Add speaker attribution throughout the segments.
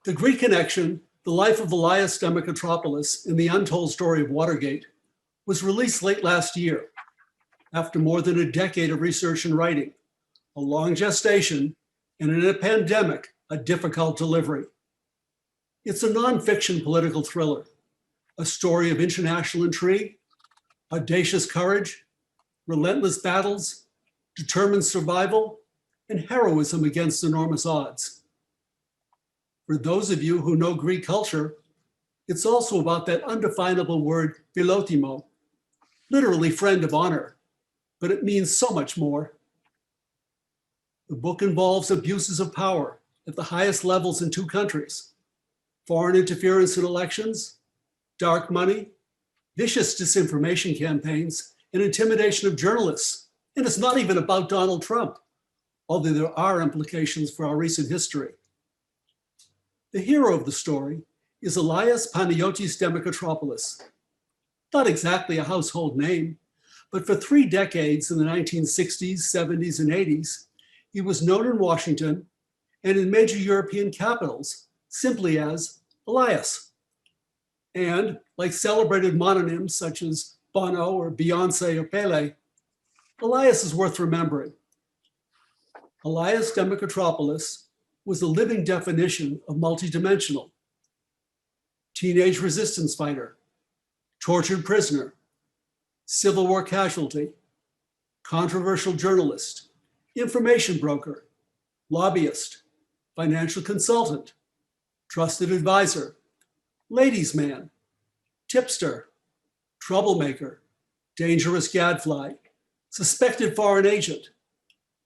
Speaker 1: The Greek connection, The Life of Elias Demetracopoulos in the Untold Story of Watergate, was released late last year after more than a decade of research and writing, a long gestation, and in a pandemic, a difficult delivery. It's a nonfiction political thriller, a story of international intrigue, audacious courage, relentless battles, determined survival, and heroism against enormous odds. For those of you who know Greek culture, it's also about that undefinable word philotimo, literally friend of honor, but it means so much more. The book involves abuses of power at the highest levels in two countries, foreign interference in elections, dark money, vicious disinformation campaigns, and intimidation of journalists. And it's not even about Donald Trump, although there are implications for our recent history. The hero of the story is Elias Panagiotis Demetracopoulos. Not exactly a household name, but for 3 decades in the 1960s, 70s, and 80s, he was known in Washington and in major European capitals simply as Elias. And like celebrated mononyms such as Bono or Beyonce or Pele, Elias is worth remembering. Elias Demetracopoulos was a living definition of multidimensional. Teenage resistance fighter, tortured prisoner, Civil War casualty, controversial journalist, information broker, lobbyist, financial consultant, trusted advisor, ladies' man, tipster, troublemaker, dangerous gadfly, suspected foreign agent,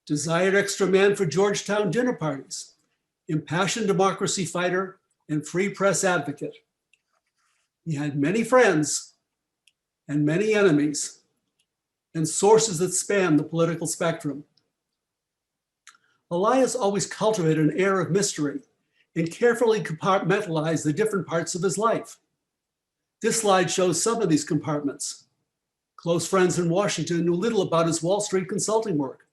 Speaker 1: desired extra man for Georgetown dinner parties, impassioned democracy fighter, and free press advocate. He had many friends and many enemies, and sources that span the political spectrum. Elias always cultivated an air of mystery and carefully compartmentalized the different parts of his life. This slide shows some of these compartments. Close friends in Washington knew little about his Wall Street consulting work.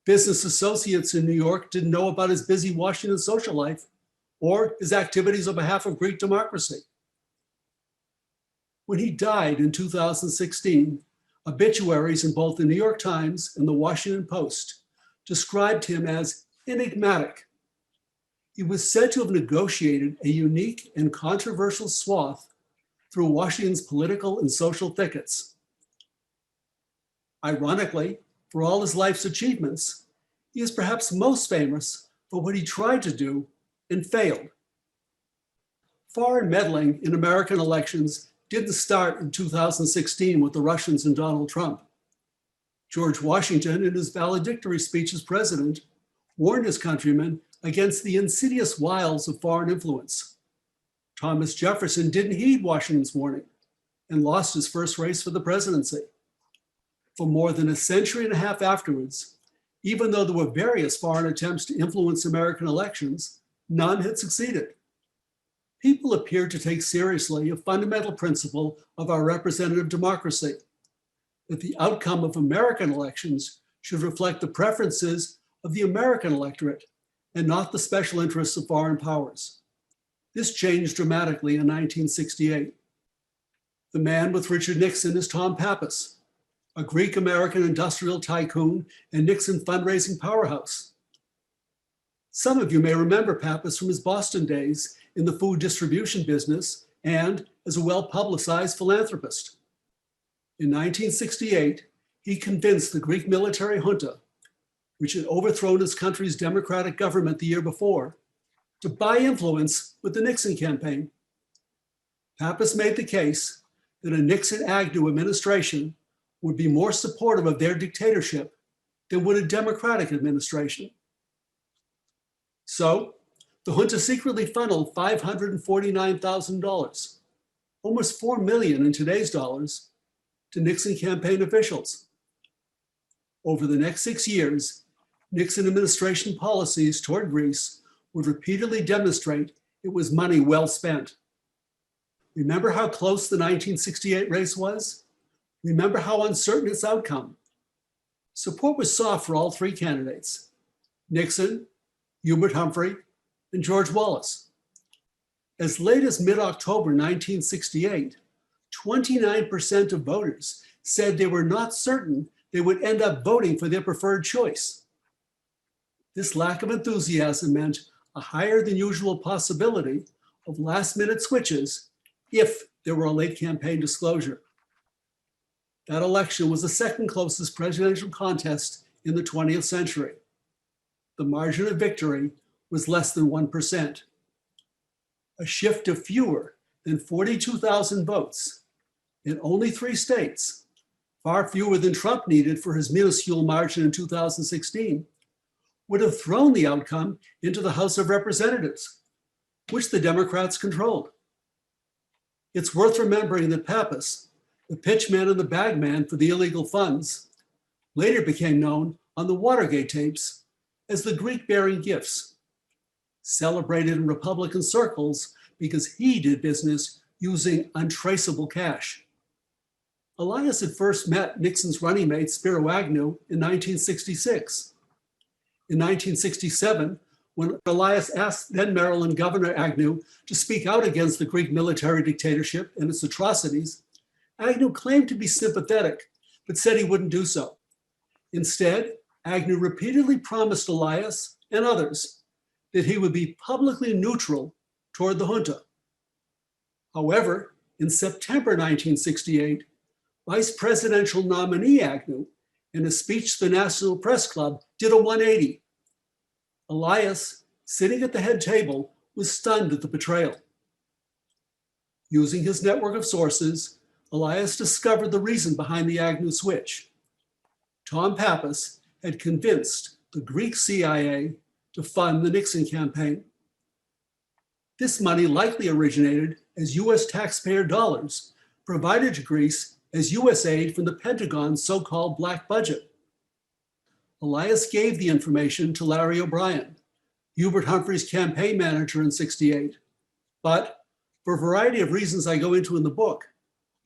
Speaker 1: Business associates in New York didn't know about his busy Washington social life or his activities on behalf of Greek democracy. When he died in 2016, obituaries in both the New York Times and the Washington Post described him as enigmatic. He was said to have negotiated a unique and controversial swath through Washington's political and social thickets. Ironically, for all his life's achievements, he is perhaps most famous for what he tried to do and failed. Foreign meddling in American elections didn't start in 2016 with the Russians and Donald Trump. George Washington, in his valedictory speech as president, warned his countrymen against the insidious wiles of foreign influence. Thomas Jefferson didn't heed Washington's warning and lost his first race for the presidency. For more than a century and a half afterwards, even though there were various foreign attempts to influence American elections, none had succeeded. People appeared to take seriously a fundamental principle of our representative democracy, that the outcome of American elections should reflect the preferences of the American electorate and not the special interests of foreign powers. This changed dramatically in 1968. The man with Richard Nixon is Tom Pappes, a Greek-American industrial tycoon and Nixon fundraising powerhouse. Some of you may remember Pappes from his Boston days in the food distribution business and as a well-publicized philanthropist. In 1968, he convinced the Greek military junta, which had overthrown his country's democratic government the year before, to buy influence with the Nixon campaign. Pappes made the case that a Nixon-Agnew administration would be more supportive of their dictatorship than would a Democratic administration. So, the junta secretly funneled $549,000, almost $4 million in today's dollars, to Nixon campaign officials. Over the next 6 years, Nixon administration policies toward Greece would repeatedly demonstrate it was money well spent. Remember how close the 1968 race was? Remember how uncertain its outcome? Support was soft for all 3 candidates, Nixon, Hubert Humphrey, and George Wallace. As late as mid-October 1968, 29% of voters said they were not certain they would end up voting for their preferred choice. This lack of enthusiasm meant a higher than usual possibility of last-minute switches if there were a late campaign disclosure. That election was the second closest presidential contest in the 20th century. The margin of victory was less than 1%. A shift of fewer than 42,000 votes in only 3 states, far fewer than Trump needed for his minuscule margin in 2016, would have thrown the outcome into the House of Representatives, which the Democrats controlled. It's worth remembering that Pappas, the pitchman and the bagman for the illegal funds, later became known on the Watergate tapes as the Greek bearing gifts, celebrated in Republican circles because he did business using untraceable cash. Elias had first met Nixon's running mate Spiro Agnew in 1966. In 1967, when Elias asked then Maryland Governor Agnew to speak out against the Greek military dictatorship and its atrocities, Agnew claimed to be sympathetic, but said he wouldn't do so. Instead, Agnew repeatedly promised Elias and others that he would be publicly neutral toward the junta. However, in September 1968, Vice Presidential nominee Agnew, in a speech to the National Press Club, did a 180. Elias, sitting at the head table, was stunned at the betrayal. Using his network of sources, Elias discovered the reason behind the Agnew switch. Tom Pappes had convinced the Greek CIA to fund the Nixon campaign. This money likely originated as US taxpayer dollars provided to Greece as US aid from the Pentagon's so-called black budget. Elias gave the information to Larry O'Brien, Hubert Humphrey's campaign manager in '68. But for a variety of reasons I go into in the book,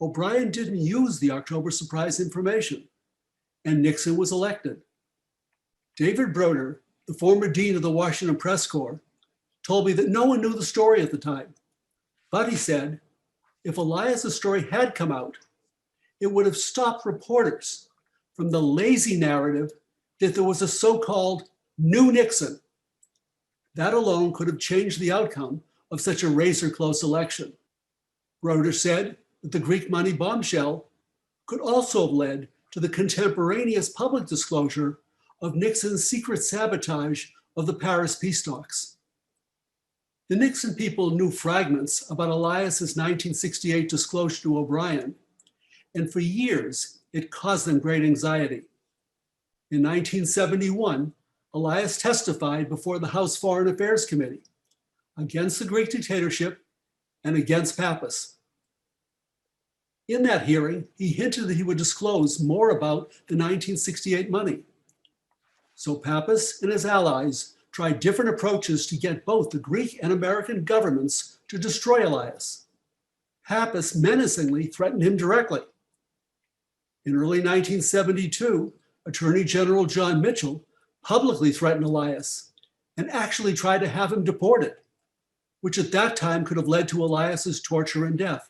Speaker 1: O'Brien didn't use the October surprise information, and Nixon was elected. David Broder, the former dean of the Washington Press Corps, told me that no one knew the story at the time. But he said, if Elias' story had come out, it would have stopped reporters from the lazy narrative that there was a so-called new Nixon. That alone could have changed the outcome of such a razor-close election. Broder said that the Greek money bombshell could also have led to the contemporaneous public disclosure of Nixon's secret sabotage of the Paris peace talks. The Nixon people knew fragments about Elias's 1968 disclosure to O'Brien, and for years it caused them great anxiety. In 1971, Elias testified before the House Foreign Affairs Committee against the Greek dictatorship and against Pappas. In that hearing, he hinted that he would disclose more about the 1968 money. So Pappas and his allies tried different approaches to get both the Greek and American governments to destroy Elias. Pappas menacingly threatened him directly. In early 1972, Attorney General John Mitchell publicly threatened Elias and actually tried to have him deported, which at that time could have led to Elias's torture and death.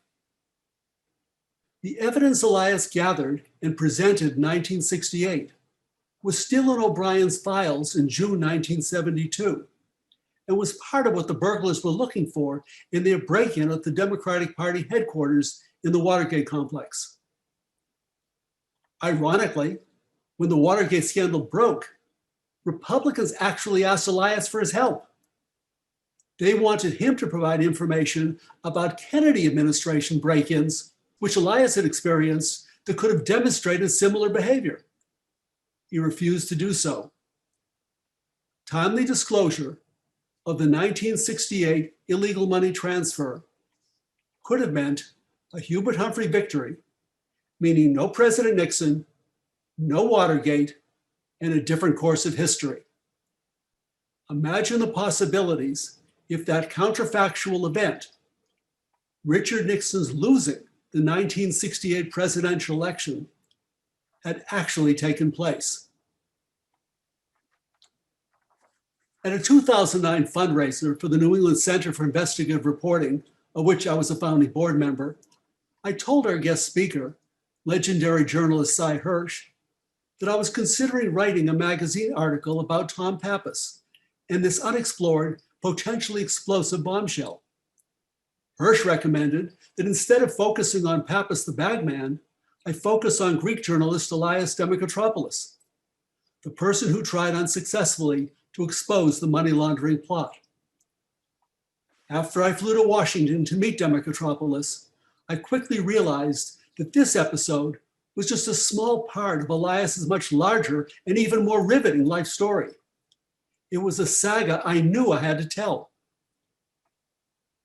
Speaker 1: The evidence Elias gathered and presented in 1968 was still in O'Brien's files in June 1972 and was part of what the burglars were looking for in their break-in at the Democratic Party headquarters in the Watergate complex. Ironically, when the Watergate scandal broke, Republicans actually asked Elias for his help. They wanted him to provide information about Kennedy administration break-ins, which Elias had experienced, that could have demonstrated similar behavior. He refused to do so. Timely disclosure of the 1968 illegal money transfer could have meant a Hubert Humphrey victory, meaning no President Nixon, no Watergate, and a different course of history. Imagine the possibilities if that counterfactual event, Richard Nixon's losing the 1968 presidential election, had actually taken place. At a 2009 fundraiser for the New England Center for Investigative Reporting, of which I was a founding board member, I told our guest speaker, legendary journalist Seymour Hersh, that I was considering writing a magazine article about Tom Pappas and this unexplored, potentially explosive bombshell. Hersh recommended that instead of focusing on Pappas the bagman, I focus on Greek journalist Elias Demetracopoulos, the person who tried unsuccessfully to expose the money laundering plot. After I flew to Washington to meet Demetracopoulos, I quickly realized that this episode was just a small part of Elias's much larger and even more riveting life story. It was a saga I knew I had to tell.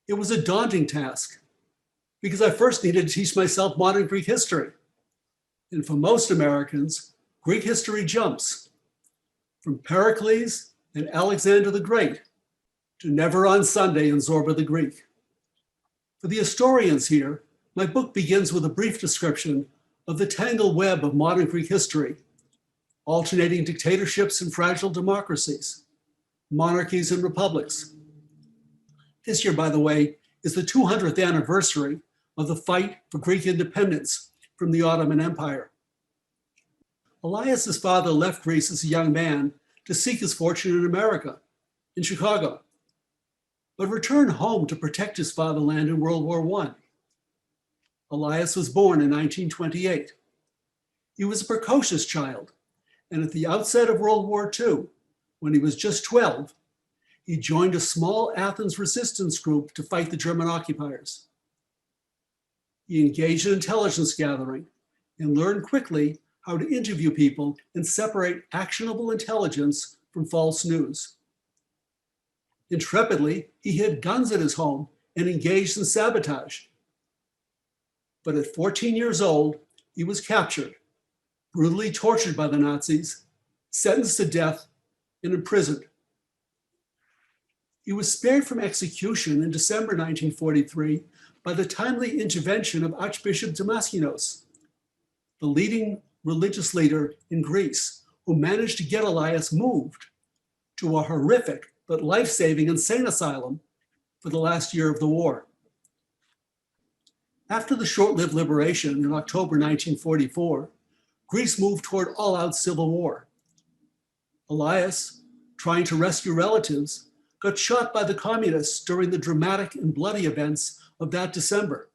Speaker 1: It was a daunting task because I first needed to teach myself modern Greek history. And for most Americans, Greek history jumps from Pericles and Alexander the Great to Never on Sunday and Zorba the Greek. For the historians here, my book begins with a brief description of the tangled web of modern Greek history, alternating dictatorships and fragile democracies, monarchies and republics. This year, by the way, is the 200th anniversary of the fight for Greek independence from the Ottoman Empire. Elias's father left Greece as a young man to seek his fortune in America, in Chicago, but returned home to protect his fatherland in World War I. Elias was born in 1928. He was a precocious child, and at the outset of World War II, when he was just 12, he joined a small Athens resistance group to fight the German occupiers. He engaged in intelligence gathering and learned quickly how to interview people and separate actionable intelligence from false news. Intrepidly, he hid guns at his home and engaged in sabotage. But at 14 years old, he was captured, brutally tortured by the Nazis, sentenced to death, and imprisoned. He was spared from execution in December 1943 by the timely intervention of Archbishop Damaskinos, the leading religious leader in Greece, who managed to get Elias moved to a horrific but life-saving insane asylum for the last year of the war. After the short-lived liberation in October 1944, Greece moved toward all-out civil war. Elias, trying to rescue relatives, got shot by the communists during the dramatic and bloody events of that December.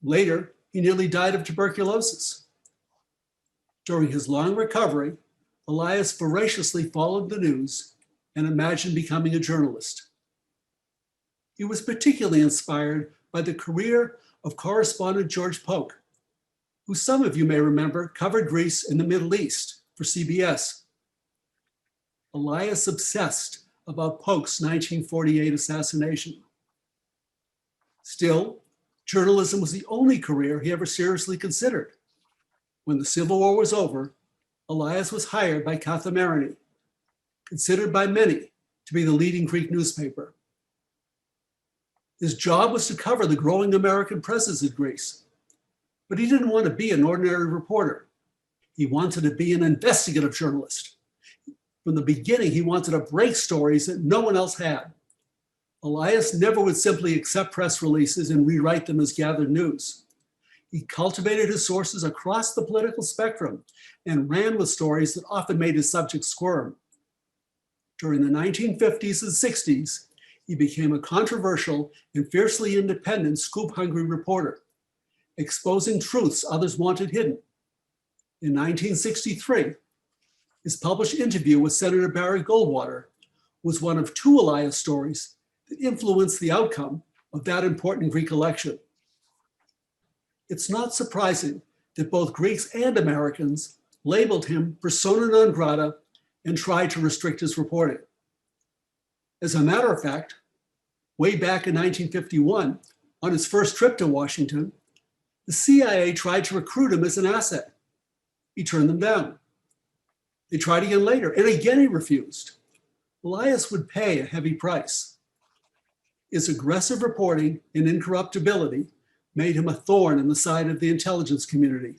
Speaker 1: Later, he nearly died of tuberculosis. During his long recovery, Elias voraciously followed the news and imagined becoming a journalist. He was particularly inspired by the career of correspondent George Polk, who some of you may remember covered Greece and the Middle East for CBS. Elias obsessed about Polk's 1948 assassination. Still, journalism was the only career he ever seriously considered. When the Civil War was over, Elias was hired by Kathamerini, considered by many to be the leading Greek newspaper. His job was to cover the growing American presence in Greece, but he didn't want to be an ordinary reporter. He wanted to be an investigative journalist. From the beginning, he wanted to break stories that no one else had. Elias never would simply accept press releases and rewrite them as gathered news. He cultivated his sources across the political spectrum and ran with stories that often made his subjects squirm. During the 1950s and 60s, he became a controversial and fiercely independent, scoop-hungry reporter, exposing truths others wanted hidden. In 1963, his published interview with Senator Barry Goldwater was one of two Elias stories that influenced the outcome of that important Greek election. It's not surprising that both Greeks and Americans labeled him persona non grata and tried to restrict his reporting. As a matter of fact, way back in 1951, on his first trip to Washington, the CIA tried to recruit him as an asset. He turned them down. They tried again later, and again he refused. Elias would pay a heavy price. His aggressive reporting and incorruptibility made him a thorn in the side of the intelligence community.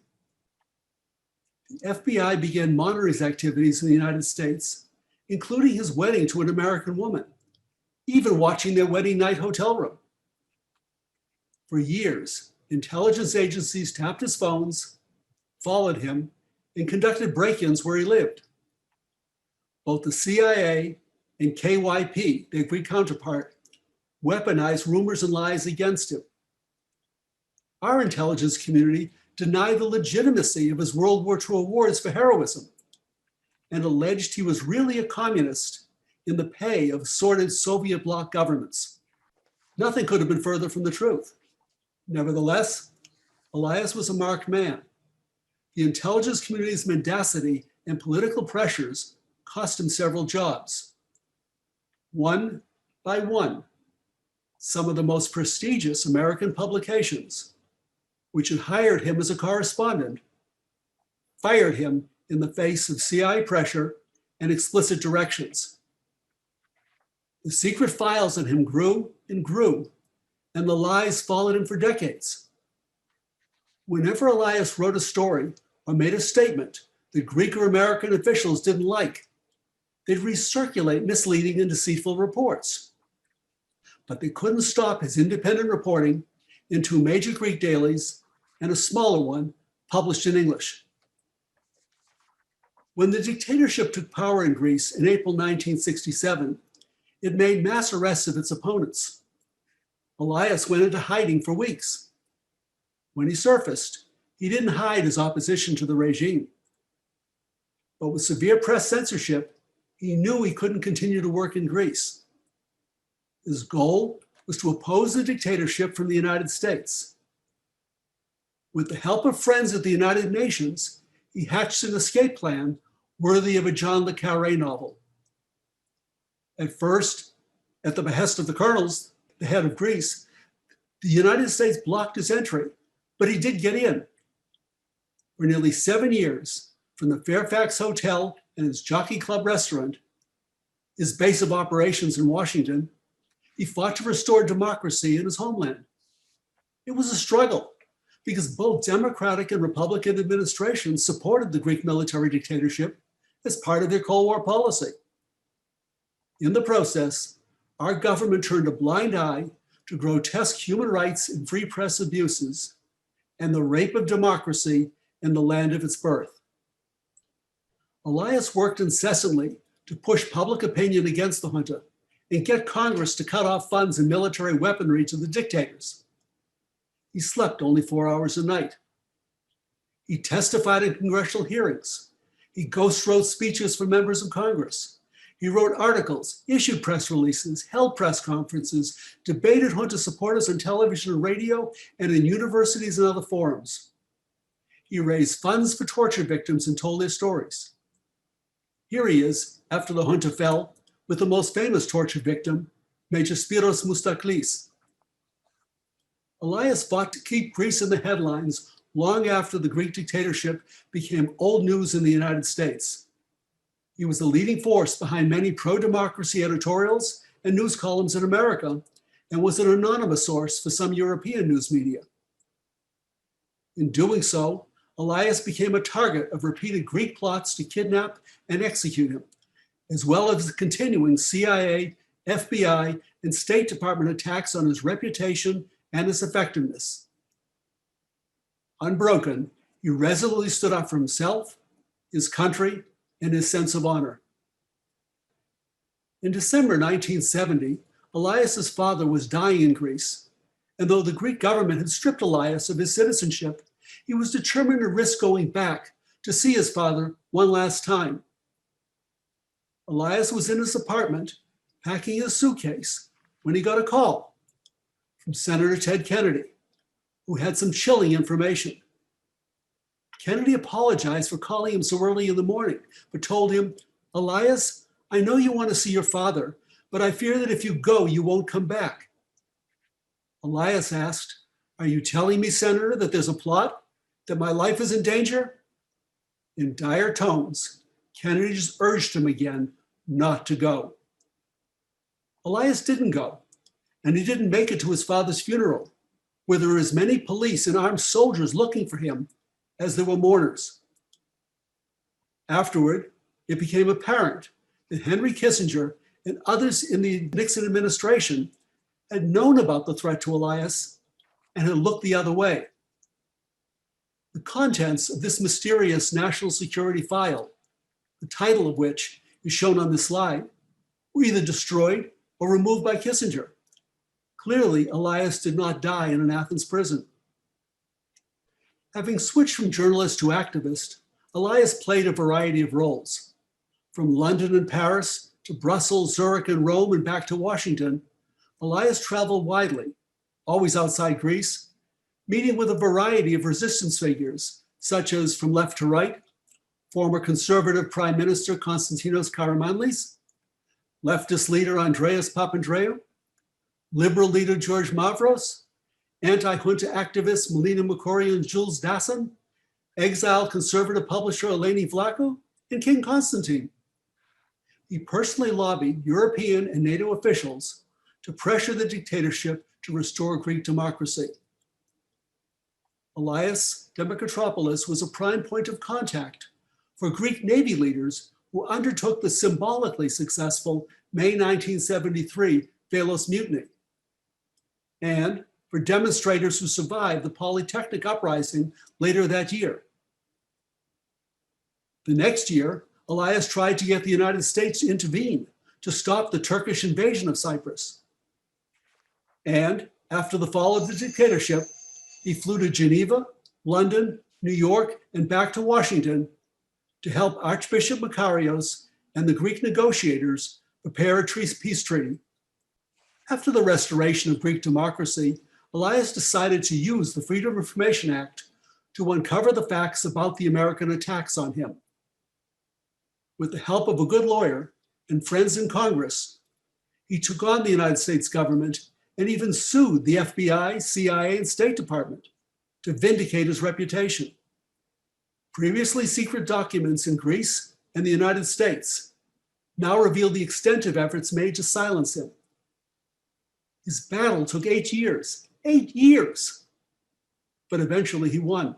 Speaker 1: The FBI began monitoring his activities in the United States including his wedding to an American woman, even watching their wedding night hotel room. For years, intelligence agencies tapped his phones, followed him, and conducted break-ins where he lived. Both the CIA and KYP, their Greek counterpart, weaponized rumors and lies against him. Our intelligence community denied the legitimacy of his World War II awards for heroism and alleged he was really a communist in the pay of sordid Soviet bloc governments. Nothing could have been further from the truth. Nevertheless, Elias was a marked man. The intelligence community's mendacity and political pressures cost him several jobs. One by one, some of the most prestigious American publications, which had hired him as a correspondent, fired him in the face of CIA pressure and explicit directions. The secret files on him grew and grew, and the lies followed him for decades. Whenever Elias wrote a story or made a statement that Greek or American officials didn't like, they'd recirculate misleading and deceitful reports. But they couldn't stop his independent reporting in two major Greek dailies and a smaller one published in English. When the dictatorship took power in Greece in April 1967, it made mass arrests of its opponents. Elias went into hiding for weeks. When he surfaced, he didn't hide his opposition to the regime. But with severe press censorship, he knew he couldn't continue to work in Greece. His goal was to oppose the dictatorship from the United States. With the help of friends at the United Nations, he hatched an escape plan worthy of a John le Carré novel. At first, at the behest of the colonels, the head of Greece, the United States blocked his entry, but he did get in. For nearly 7 years, from the Fairfax Hotel and his Jockey Club restaurant, his base of operations in Washington, he fought to restore democracy in his homeland. It was a struggle because both Democratic and Republican administrations supported the Greek military dictatorship as part of their Cold War policy. In the process, our government turned a blind eye to grotesque human rights and free press abuses and the rape of democracy in the land of its birth. Elias worked incessantly to push public opinion against the junta and get Congress to cut off funds and military weaponry to the dictators. He slept only 4 hours a night. He testified in congressional hearings. He ghost wrote speeches for members of Congress. He wrote articles, issued press releases, held press conferences, debated junta supporters on television and radio, and in universities and other forums. He raised funds for torture victims and told their stories. Here he is, after the junta fell, with the most famous torture victim, Major Spyros Moustaks. Elias fought to keep Greece in the headlines long after the Greek dictatorship became old news in the United States. He was the leading force behind many pro-democracy editorials and news columns in America, and was an anonymous source for some European news media. In doing so, Elias became a target of repeated Greek plots to kidnap and execute him, as well as continuing CIA, FBI, and State Department attacks on his reputation and his effectiveness. Unbroken, he resolutely stood up for himself, his country, and his sense of honor. In December 1970, Elias's father was dying in Greece, and though the Greek government had stripped Elias of his citizenship, he was determined to risk going back to see his father one last time. Elias was in his apartment packing his suitcase when he got a call from Senator Ted Kennedy, who had some chilling information. Kennedy apologized for calling him so early in the morning, but told him, "Elias, I know you want to see your father, but I fear that if you go, you won't come back." Elias asked, "Are you telling me, Senator, that there's a plot? That my life is in danger?" In dire tones, Kennedy just urged him again not to go. Elias didn't go, and he didn't make it to his father's funeral, where there were as many police and armed soldiers looking for him as there were mourners. Afterward, it became apparent that Henry Kissinger and others in the Nixon administration had known about the threat to Elias and had looked the other way. The contents of this mysterious national security file, the title of which is shown on this slide, were either destroyed or removed by Kissinger. Clearly, Elias did not die in an Athens prison. Having switched from journalist to activist, Elias played a variety of roles. From London and Paris to Brussels, Zurich, and Rome, and back to Washington, Elias traveled widely, always outside Greece, meeting with a variety of resistance figures, such as, from left to right, former conservative Prime Minister Konstantinos Karamanlis, leftist leader Andreas Papandreou, liberal leader George Mavros, anti-junta activist Melina Makori and Jules Dassin, exiled conservative publisher Eleni Vlachou, and King Constantine. He personally lobbied European and NATO officials to pressure the dictatorship to restore Greek democracy. Elias Demetracopoulos was a prime point of contact for Greek Navy leaders who undertook the symbolically successful May 1973 Velos Mutiny, and for demonstrators who survived the Polytechnic Uprising later that year. The next year, Elias tried to get the United States to intervene to stop the Turkish invasion of Cyprus. And after the fall of the dictatorship, he flew to Geneva, London, New York, and back to Washington to help Archbishop Makarios and the Greek negotiators prepare a peace treaty. After the restoration of Greek democracy, Elias decided to use the Freedom of Information Act to uncover the facts about the American attacks on him. With the help of a good lawyer and friends in Congress, he took on the United States government and even sued the FBI, CIA, and State Department to vindicate his reputation. Previously secret documents in Greece and the United States now reveal the extent of efforts made to silence him. His battle took 8 years, 8 years, but eventually he won.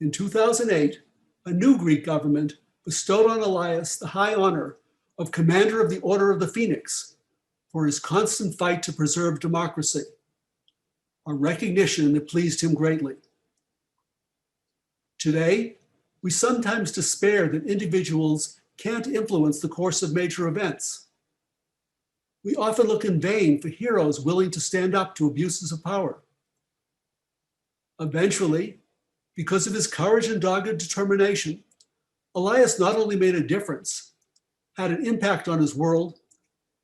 Speaker 1: In 2008, a new Greek government bestowed on Elias the high honor of Commander of the Order of the Phoenix for his constant fight to preserve democracy, a recognition that pleased him greatly. Today, we sometimes despair that individuals can't influence the course of major events. We often look in vain for heroes willing to stand up to abuses of power. Eventually, because of his courage and dogged determination, Elias not only made a difference, had an impact on his world,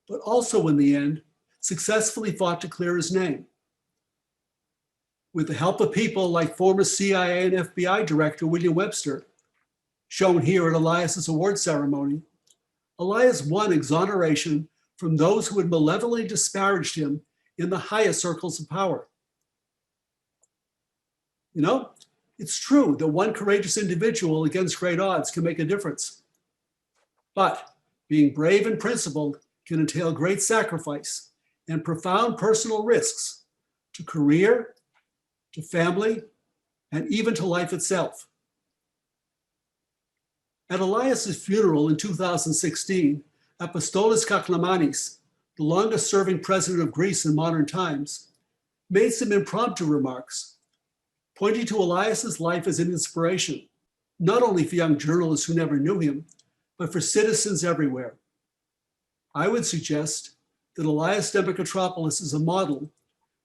Speaker 1: but also in the end, successfully fought to clear his name. With the help of people like former CIA and FBI Director William Webster, shown here at Elias's award ceremony, Elias won exoneration from those who had malevolently disparaged him in the highest circles of power. You know, it's true that one courageous individual against great odds can make a difference. But being brave and principled can entail great sacrifice and profound personal risks to career, to family, and even to life itself. At Elias's funeral in 2016, Apostolos Kaklamanis, the longest serving president of Greece in modern times, made some impromptu remarks, pointing to Elias's life as an inspiration, not only for young journalists who never knew him, but for citizens everywhere. I would suggest that Elias Demetracopoulos is a model,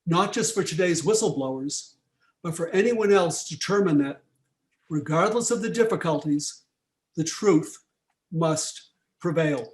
Speaker 1: not just for today's whistleblowers, but for anyone else determined that, regardless of the difficulties, the truth must prevail.